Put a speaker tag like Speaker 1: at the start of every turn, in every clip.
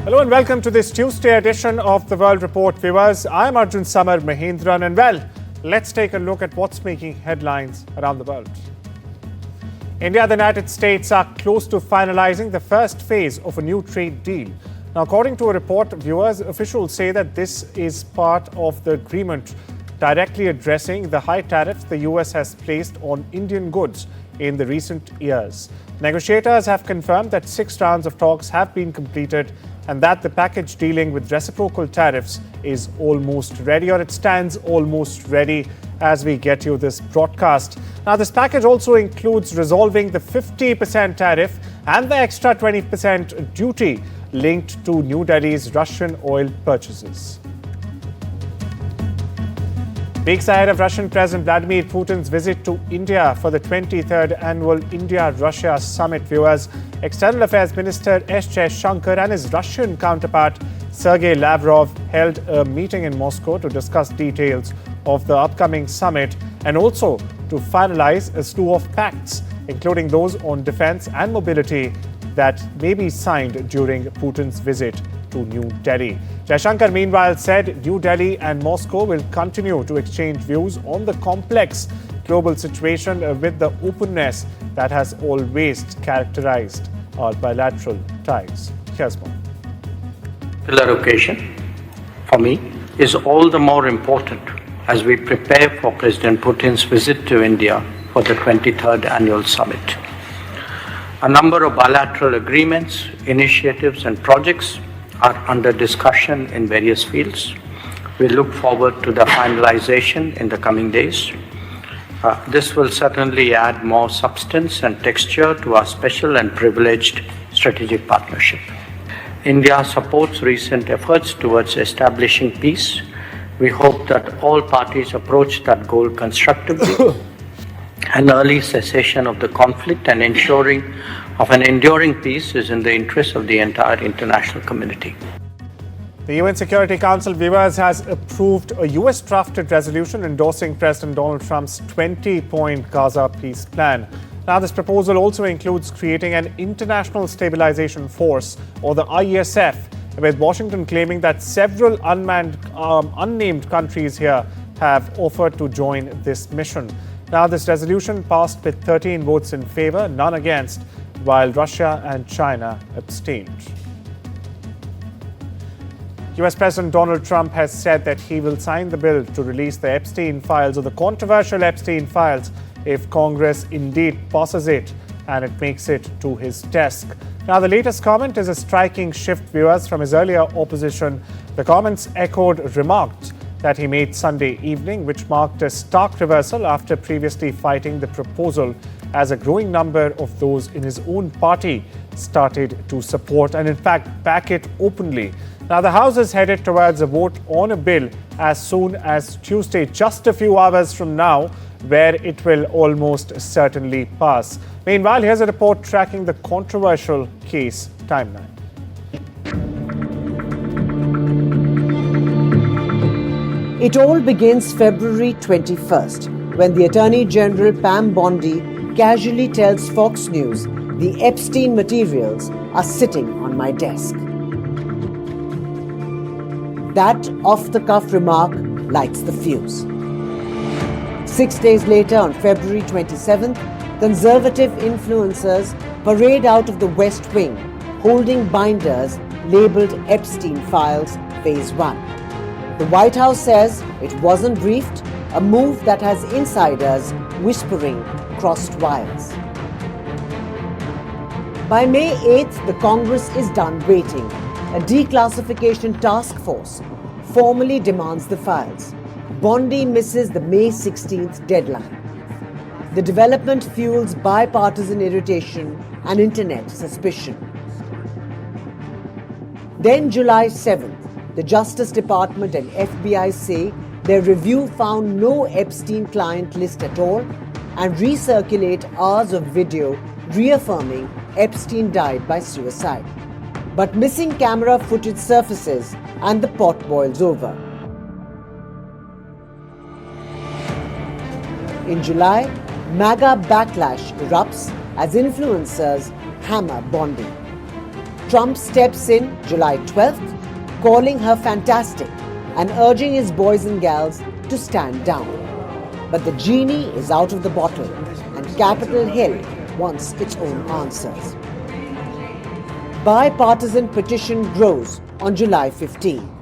Speaker 1: Hello and welcome to this Tuesday edition of the World Report, viewers. I'm Arjun, Samar, Mahendran, and let's take a look at what's making headlines around the world. India and the United States are close to finalizing the first phase of a new trade deal. Now, according to a report, viewers, officials say that this is part of the agreement directly addressing the high tariffs the US has placed on Indian goods in the recent years. Negotiators have confirmed that 6 rounds of talks have been completed and that the package dealing with reciprocal tariffs is almost ready, or it stands almost ready as we get you this broadcast. Now, this package also includes resolving the 50% tariff and the extra 20% duty linked to New Delhi's Russian oil purchases. Weeks ahead of Russian President Vladimir Putin's visit to India for the 23rd annual India-Russia summit, viewers, External Affairs Minister S. Jaishankar and his Russian counterpart Sergei Lavrov held a meeting in Moscow to discuss details of the upcoming summit and also to finalize a slew of pacts, including those on defense and mobility that may be signed during Putin's visit to New Delhi. Jaishankar, meanwhile, said New Delhi and Moscow will continue to exchange views on the complex global situation with the openness that has always characterized our bilateral ties. Here's more.
Speaker 2: The occasion, for me, is all the more important as we prepare for President Putin's visit to India for the 23rd annual summit. A number of bilateral agreements, initiatives, and projects are under discussion in various fields. We look forward to the finalization in the coming days. This will certainly add more substance and texture to our special and privileged strategic partnership. India supports recent efforts towards establishing peace. We hope that all parties approach that goal constructively. An early cessation of the conflict and ensuring of an enduring peace is in the interest of the entire international community.
Speaker 1: The UN Security Council, viewers, has approved a US-drafted resolution endorsing President Donald Trump's 20-point Gaza peace plan. Now, this proposal also includes creating an International Stabilization Force, or the ISF, with Washington claiming that several unnamed countries here have offered to join this mission. Now, this resolution passed with 13 votes in favor, none against, while Russia and China abstained. US President Donald Trump has said that he will sign the bill to release the Epstein files, or the controversial Epstein files, if Congress indeed passes it and it makes it to his desk. Now, the latest comment is a striking shift, viewers, from his earlier opposition. The comments echoed remarks that he made Sunday evening, which marked a stark reversal after previously fighting the proposal, as a growing number of those in his own party started to support and in fact back it openly. Now, the House is headed towards a vote on a bill as soon as Tuesday, just a few hours from now, where it will almost certainly pass. Meanwhile, here's a report tracking the controversial case timeline.
Speaker 3: It all begins February 21st, when the Attorney General Pam Bondi casually tells Fox News, "The Epstein materials are sitting on my desk." That off-the-cuff remark lights the fuse. 6 days later, on February 27th, conservative influencers parade out of the West Wing, holding binders labeled Epstein Files Phase 1. The White House says it wasn't briefed, a move that has insiders whispering crossed wires. By May 8th, the Congress is done waiting. A declassification task force formally demands the files. Bondi misses the May 16th deadline. The development fuels bipartisan irritation and internet suspicion. Then July 7th, the Justice Department and FBI say their review found no Epstein client list at all and recirculate hours of video reaffirming Epstein died by suicide. But missing camera footage surfaces and the pot boils over. In July, MAGA backlash erupts as influencers hammer Bondi. Trump steps in July 12th, calling her fantastic and urging his boys and gals to stand down. But the genie is out of the bottle and Capitol Hill wants its own answers. Bipartisan petition grows on July 15.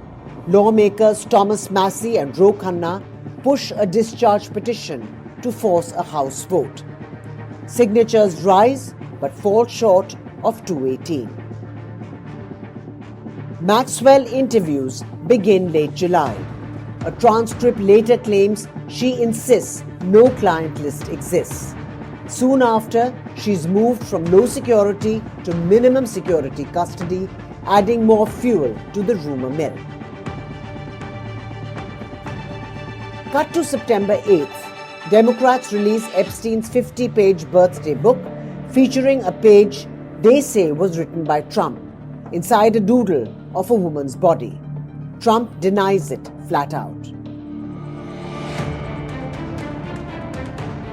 Speaker 3: Lawmakers Thomas Massey and Ro Khanna push a discharge petition to force a House vote. Signatures rise but fall short of 218. Maxwell interviews begin late July. A transcript later claims she insists no client list exists. Soon after, she's moved from low security to minimum security custody, adding more fuel to the rumor mill. Cut to September 8th. Democrats release Epstein's 50-page birthday book, featuring a page they say was written by Trump, inside a doodle of a woman's body. Trump denies it flat out.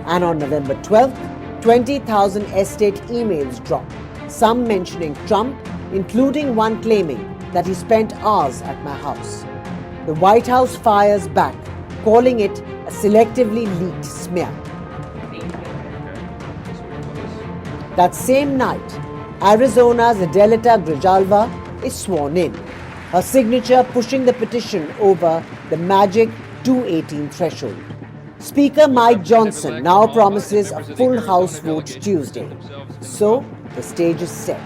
Speaker 3: And on November 12th, 20,000 estate emails drop, some mentioning Trump, including one claiming that he spent hours at my house. The White House fires back, calling it a selectively leaked smear. That same night, Arizona's Adelita Grijalva is sworn in, her signature pushing the petition over the magic 218 threshold. Speaker Mike Johnson now promises a full House vote Tuesday. So, the stage is set.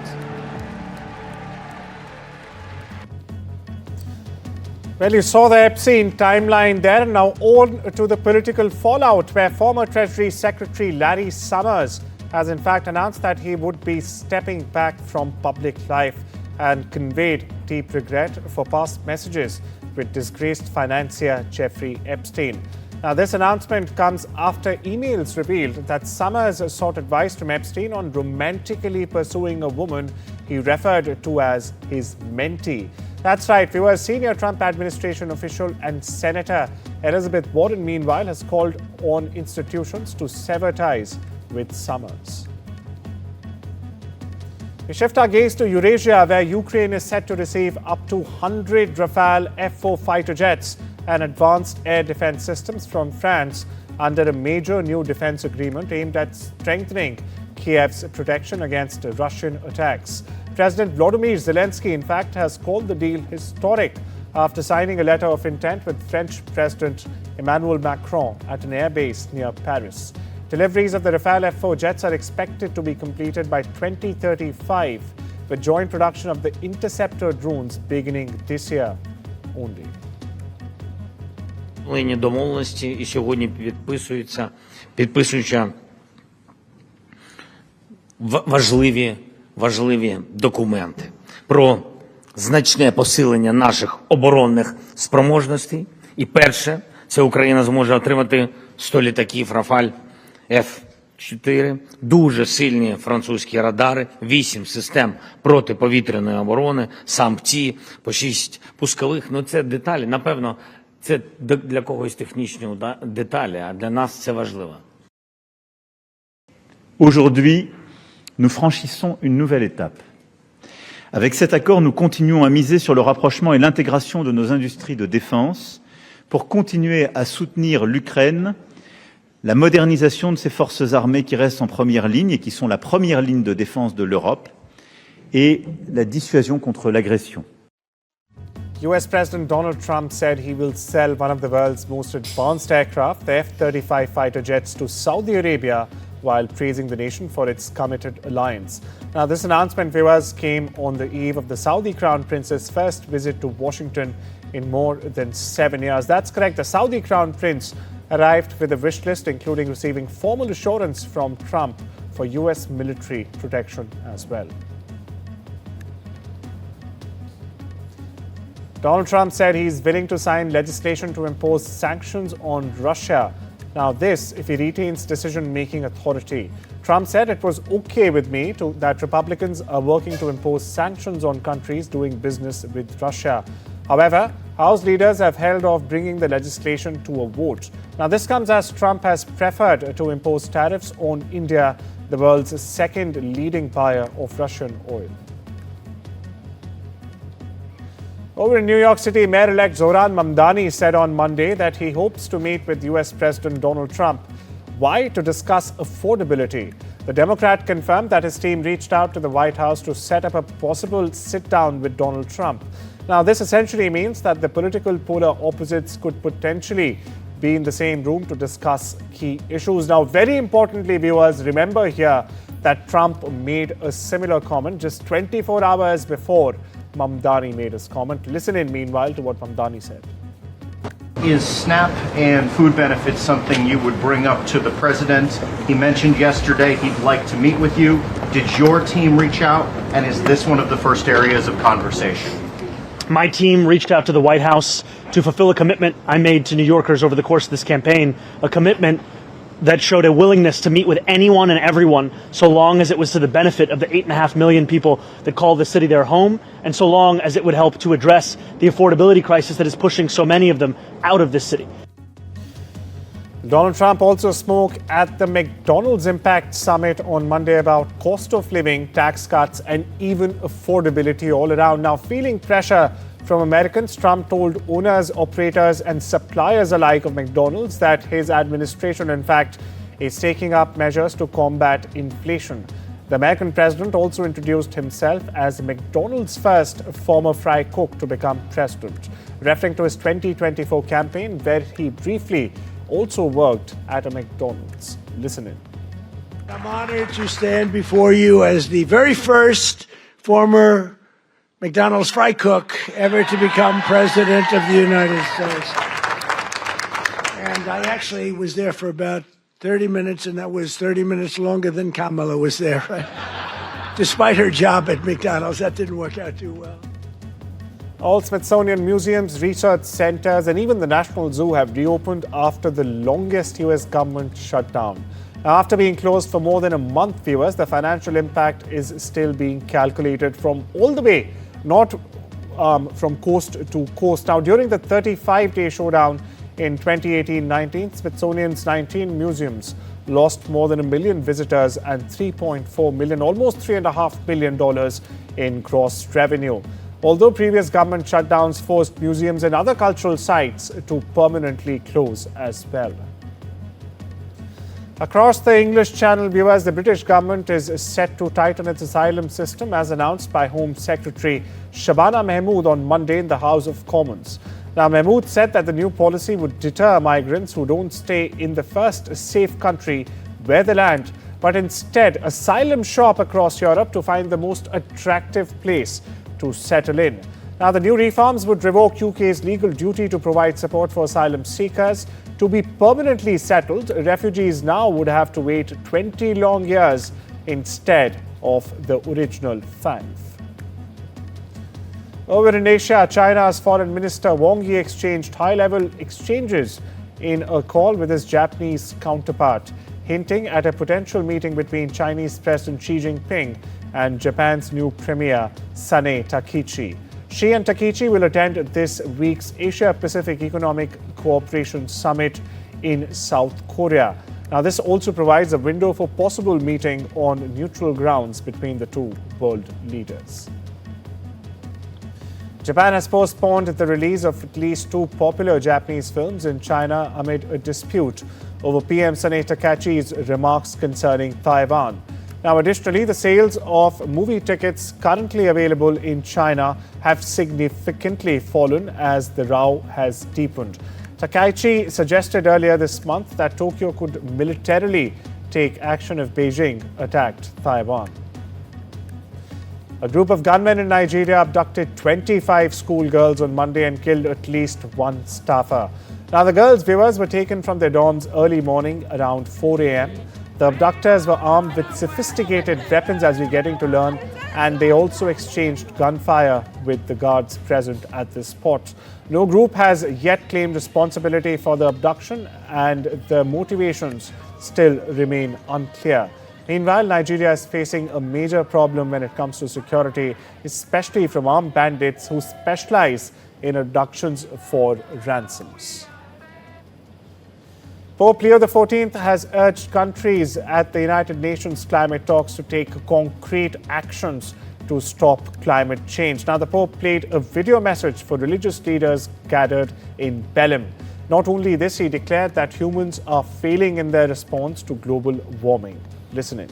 Speaker 1: Well, you saw the Epstein timeline there. Now on to the political fallout, where former Treasury Secretary Larry Summers has in fact announced that he would be stepping back from public life and conveyed deep regret for past messages with disgraced financier Jeffrey Epstein. Now, this announcement comes after emails revealed that Summers sought advice from Epstein on romantically pursuing a woman he referred to as his mentee. That's right, viewers. Senior Trump administration official and Senator Elizabeth Warren, meanwhile, has called on institutions to sever ties with Summers. We shift our gaze to Eurasia, where Ukraine is set to receive up to 100 Rafale F-4 fighter jets and advanced air defense systems from France under a major new defense agreement aimed at strengthening Kiev's protection against Russian attacks. President Volodymyr Zelensky, in fact, has called the deal historic after signing a letter of intent with French President Emmanuel Macron at an airbase near Paris. Deliveries of the Rafale F-4 jets are expected to be completed by 2035, with joint production of the interceptor drones beginning this year only.
Speaker 4: Домовленості і сьогодні підписуються важливі документи про значне посилення наших оборонних спроможностей. І перше, це Україна зможе отримати 100 літаків Rafale F-4, дуже сильні французькі радари, 8 систем протиповітряної оборони, сам ті, по 6 пускових. Ну це деталі, напевно, це для когось технічні деталі, а для нас це важливо.
Speaker 5: Aujourd'hui, nous franchissons une nouvelle étape. Avec cet accord, nous continuons à miser sur le rapprochement et l'intégration de nos industries de défense pour continuer à soutenir l'Ukraine, la modernisation de ses forces armées qui restent en première ligne et qui sont la première ligne de défense de l'Europe, et la dissuasion contre l'agression.
Speaker 1: US President Donald Trump said he will sell one of the world's most advanced aircraft, the F-35 fighter jets, to Saudi Arabia, while praising the nation for its committed alliance. Now, this announcement, viewers, came on the eve of the Saudi Crown Prince's first visit to Washington in more than 7 years. That's correct. The Saudi Crown Prince arrived with a wish list, including receiving formal assurance from Trump for US military protection as well. Donald Trump said he's willing to sign legislation to impose sanctions on Russia. Now this, if he retains decision-making authority. Trump said it was okay with me that Republicans are working to impose sanctions on countries doing business with Russia. However, House leaders have held off bringing the legislation to a vote. Now this comes as Trump has preferred to impose tariffs on India, the world's second leading buyer of Russian oil. Over in New York City, Mayor-elect Zohran Mamdani said on Monday that he hopes to meet with US President Donald Trump. Why? To discuss affordability. The Democrat confirmed that his team reached out to the White House to set up a possible sit-down with Donald Trump. Now, this essentially means that the political polar opposites could potentially be in the same room to discuss key issues. Now, very importantly, viewers, remember here that Trump made a similar comment just 24 hours before Mamdani made his comment. Listen in, meanwhile, to what Mamdani said.
Speaker 6: Is SNAP and food benefits something you would bring up to the president? He mentioned yesterday he'd like to meet with you. Did your team reach out? And is this one of the first areas of conversation?
Speaker 7: My team reached out to the White House to fulfill a commitment I made to New Yorkers over the course of this campaign, a commitment that showed a willingness to meet with anyone and everyone so long as it was to the benefit of the 8.5 million people that call the city their home, and so long as it would help to address the affordability crisis that is pushing so many of them out of this city.
Speaker 1: Donald Trump also spoke at the McDonald's Impact Summit on Monday about cost of living, tax cuts, and even affordability all around. Now, feeling pressure from Americans, Trump told owners, operators, and suppliers alike of McDonald's that his administration, in fact, is taking up measures to combat inflation. The American president also introduced himself as McDonald's first former fry cook to become president, referring to his 2024 campaign, where he briefly also worked at a McDonald's. Listen in.
Speaker 8: I'm honored to stand before you as the very first former McDonald's fry cook ever to become president of the United States. And I actually was there for about 30 minutes, and that was 30 minutes longer than Kamala was there. Despite her job at McDonald's, that didn't work out too well.
Speaker 1: All Smithsonian museums, research centers, and even the National Zoo have reopened after the longest US government shutdown. Now, after being closed for more than a month, viewers, the financial impact is still being calculated from all the way, not from coast to coast. Now, during the 35-day showdown in 2018-19, Smithsonian's 19 museums lost more than 1 million visitors and $3.4 million, almost $3.5 billion in gross revenue. Although previous government shutdowns forced museums and other cultural sites to permanently close as well. Across the English Channel, viewers, the British government is set to tighten its asylum system, as announced by Home Secretary Shabana Mahmood on Monday in the House of Commons. Now, Mahmood said that the new policy would deter migrants who don't stay in the first safe country where they land, but instead asylum shop across Europe to find the most attractive place to settle in. Now, the new reforms would revoke UK's legal duty to provide support for asylum seekers. To be permanently settled, refugees now would have to wait 20 long years instead of the original 5. Over in Asia, China's Foreign Minister Wang Yi exchanged high-level exchanges in a call with his Japanese counterpart, hinting at a potential meeting between Chinese President Xi Jinping and Japan's new Premier, Sanae Takichi. Xi and Takichi will attend this week's Asia-Pacific Economic Cooperation Summit in South Korea. Now, this also provides a window for possible meeting on neutral grounds between the two world leaders. Japan has postponed the release of at least 2 popular Japanese films in China amid a dispute over PM Sanae Takichi's remarks concerning Taiwan. Now, additionally, the sales of movie tickets currently available in China have significantly fallen as the row has deepened. Takaichi suggested earlier this month that Tokyo could militarily take action if Beijing attacked Taiwan. A group of gunmen in Nigeria abducted 25 schoolgirls on Monday and killed at least 1 staffer. Now, the girls' viewers were taken from their dorms early morning around 4 a.m. The abductors were armed with sophisticated weapons, as we're getting to learn, and they also exchanged gunfire with the guards present at the spot. No group has yet claimed responsibility for the abduction, and the motivations still remain unclear. Meanwhile, Nigeria is facing a major problem when it comes to security, especially from armed bandits who specialize in abductions for ransoms. Pope Leo XIV has urged countries at the United Nations climate talks to take concrete actions to stop climate change. Now, the Pope played a video message for religious leaders gathered in Belém. Not only this, he declared that humans are failing in their response to global warming. Listen in.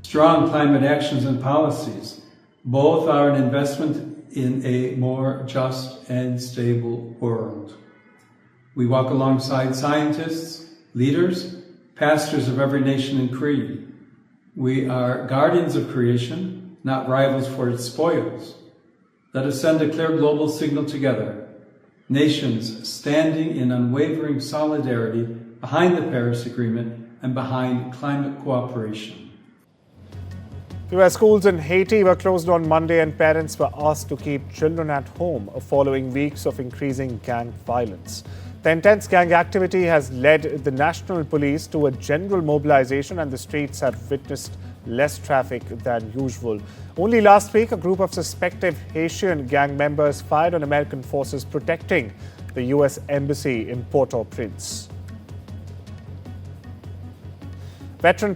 Speaker 9: Strong climate actions and policies. Both are an investment in a more just and stable world. We walk alongside scientists, leaders, pastors of every nation and creed. We are guardians of creation, not rivals for its spoils. Let us send a clear global signal together. Nations standing in unwavering solidarity behind the Paris Agreement and behind climate cooperation.
Speaker 1: US schools in Haiti were closed on Monday and parents were asked to keep children at home following weeks of increasing gang violence. The intense gang activity has led the national police to a general mobilization and the streets have witnessed less traffic than usual. Only last week, a group of suspected Haitian gang members fired on American forces protecting the US embassy in Port-au-Prince. Veteran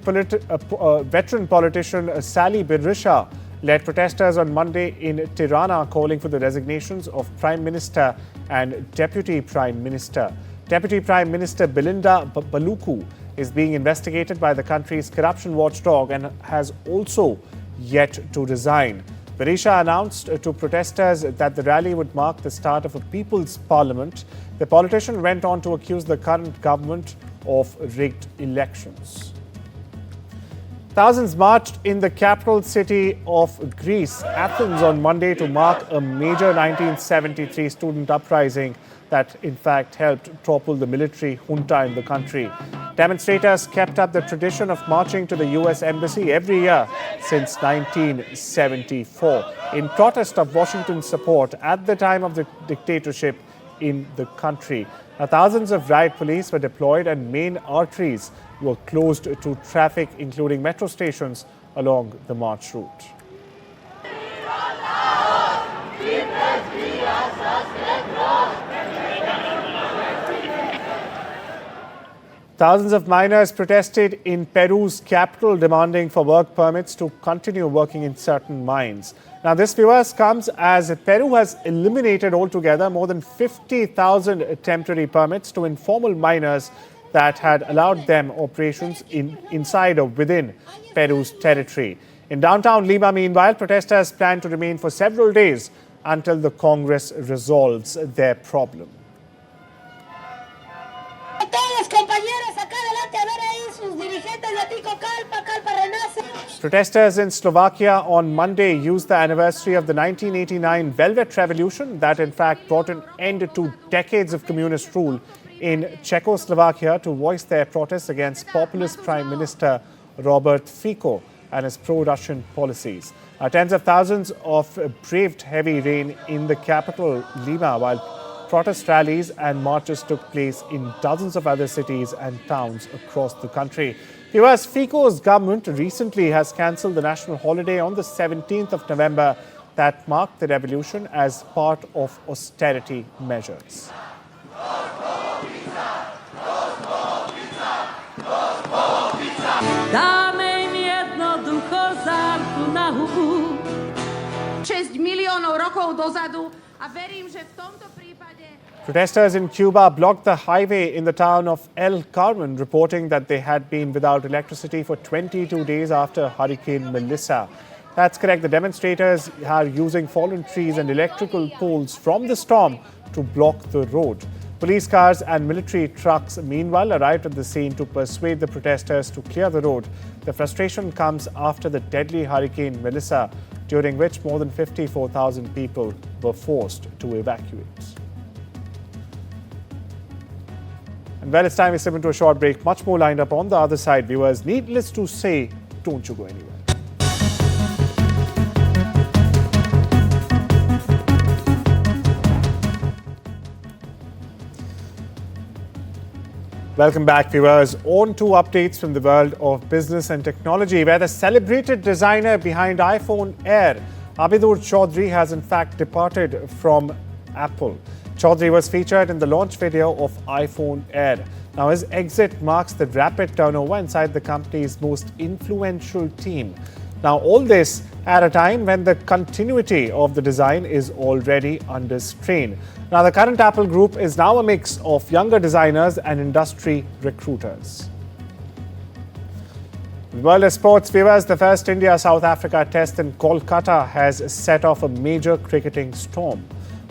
Speaker 1: politician Sally Berisha led protesters on Monday in Tirana calling for the resignations of Prime Minister and Deputy Prime Minister. Deputy Prime Minister Belinda Baluku is being investigated by the country's corruption watchdog and has also yet to resign. Berisha announced to protesters that the rally would mark the start of a people's parliament. The politician went on to accuse the current government of rigged elections. Thousands marched in the capital city of Greece, Athens, on Monday to mark a major 1973 student uprising that in fact helped topple the military junta in the country. Demonstrators kept up the tradition of marching to the US embassy every year since 1974 in protest of Washington's support at the time of the dictatorship in the country. Now, thousands of riot police were deployed and main arteries were closed to traffic, including metro stations along the march route. Thousands of miners protested in Peru's capital, demanding for work permits to continue working in certain mines. Now, this, viewers, comes as Peru has eliminated altogether more than 50,000 temporary permits to informal miners that had allowed them operations inside or within Peru's territory. In downtown Lima, meanwhile, protesters plan to remain for several days until the Congress resolves their problem. Protesters in Slovakia on Monday used the anniversary of the 1989 Velvet Revolution that in fact brought an end to decades of communist rule in Czechoslovakia to voice their protests against populist Prime Minister Robert Fico and his pro-Russian policies. Tens of thousands of braved heavy rain in the capital, Lima, while protest rallies and marches took place in dozens of other cities and towns across the country. Viewers, Fico's government recently has cancelled the national holiday on the 17th of November that marked the revolution as part of austerity measures.
Speaker 10: Dáme im jednoducho zárku na hubu. 6 miliónov rokov dozadu a verím, že v tomto prípade...
Speaker 1: Protesters in Cuba blocked the highway in the town of El Carmen, reporting that they had been without electricity for 22 days after Hurricane Melissa. That's correct. The demonstrators are using fallen trees and electrical poles from the storm to block the road. Police cars and military trucks, meanwhile, arrived at the scene to persuade the protesters to clear the road. The frustration comes after the deadly Hurricane Melissa, during which more than 54,000 people were forced to evacuate. And well, it's time we step into a short break. Much more lined up on the other side, viewers. Needless to say, don't you go anywhere. Welcome back, viewers. On to updates from the world of business and technology, where the celebrated designer behind iPhone Air, Abhidur Chaudhry, has in fact departed from Apple. Chaudhry was featured in the launch video of iPhone Air. Now, his exit marks the rapid turnover inside the company's most influential team. Now, all this at a time when the continuity of the design is already under strain. Now, the current Apple group is now a mix of younger designers and industry recruiters. World of sports viewers, the first India-South Africa test in Kolkata has set off a major cricketing storm.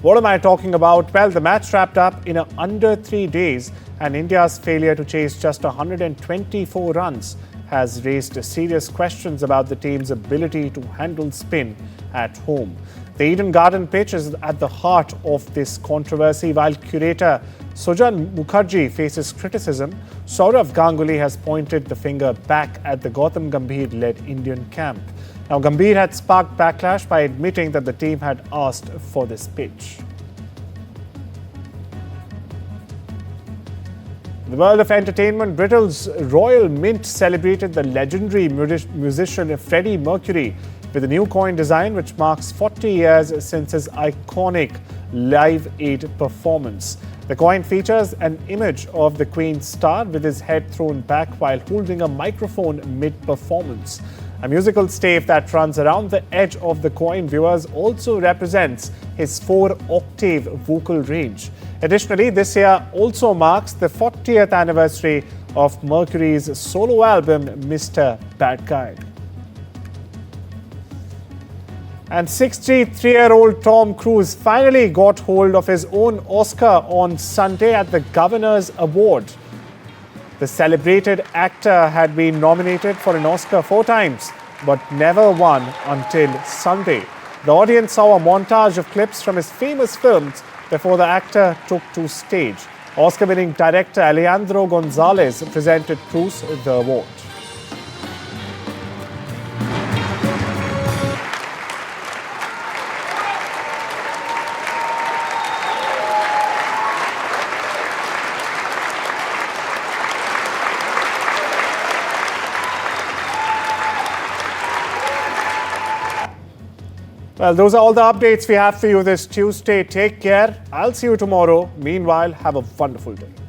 Speaker 1: What am I talking about? Well, the match wrapped up in under 3 days, and India's failure to chase just 124 runs has raised serious questions about the team's ability to handle spin at home. The Eden Garden pitch is at the heart of this controversy. While curator Sujan Mukherjee faces criticism, Sourav Ganguly has pointed the finger back at the Gautam Gambhir-led Indian camp. Now, Gambhir had sparked backlash by admitting that the team had asked for this pitch. The world of entertainment, Britain's Royal Mint celebrated the legendary musician Freddie Mercury with a new coin design which marks 40 years since his iconic Live Aid performance. The coin features an image of the Queen's star with his head thrown back while holding a microphone mid-performance. A musical stave that runs around the edge of the coin, viewers, also represents his 4-octave vocal range. Additionally, this year also marks the 40th anniversary of Mercury's solo album, Mr. Bad Guy. And 63-year-old Tom Cruise finally got hold of his own Oscar on Sunday at the Governor's Award. The celebrated actor had been nominated for an Oscar 4 times, but never won until Sunday. The audience saw a montage of clips from his famous films before the actor took to stage. Oscar-winning director Alejandro Gonzalez presented Cruise the award. Well, those are all the updates we have for you this Tuesday. Take care. I'll see you tomorrow. Meanwhile, have a wonderful day.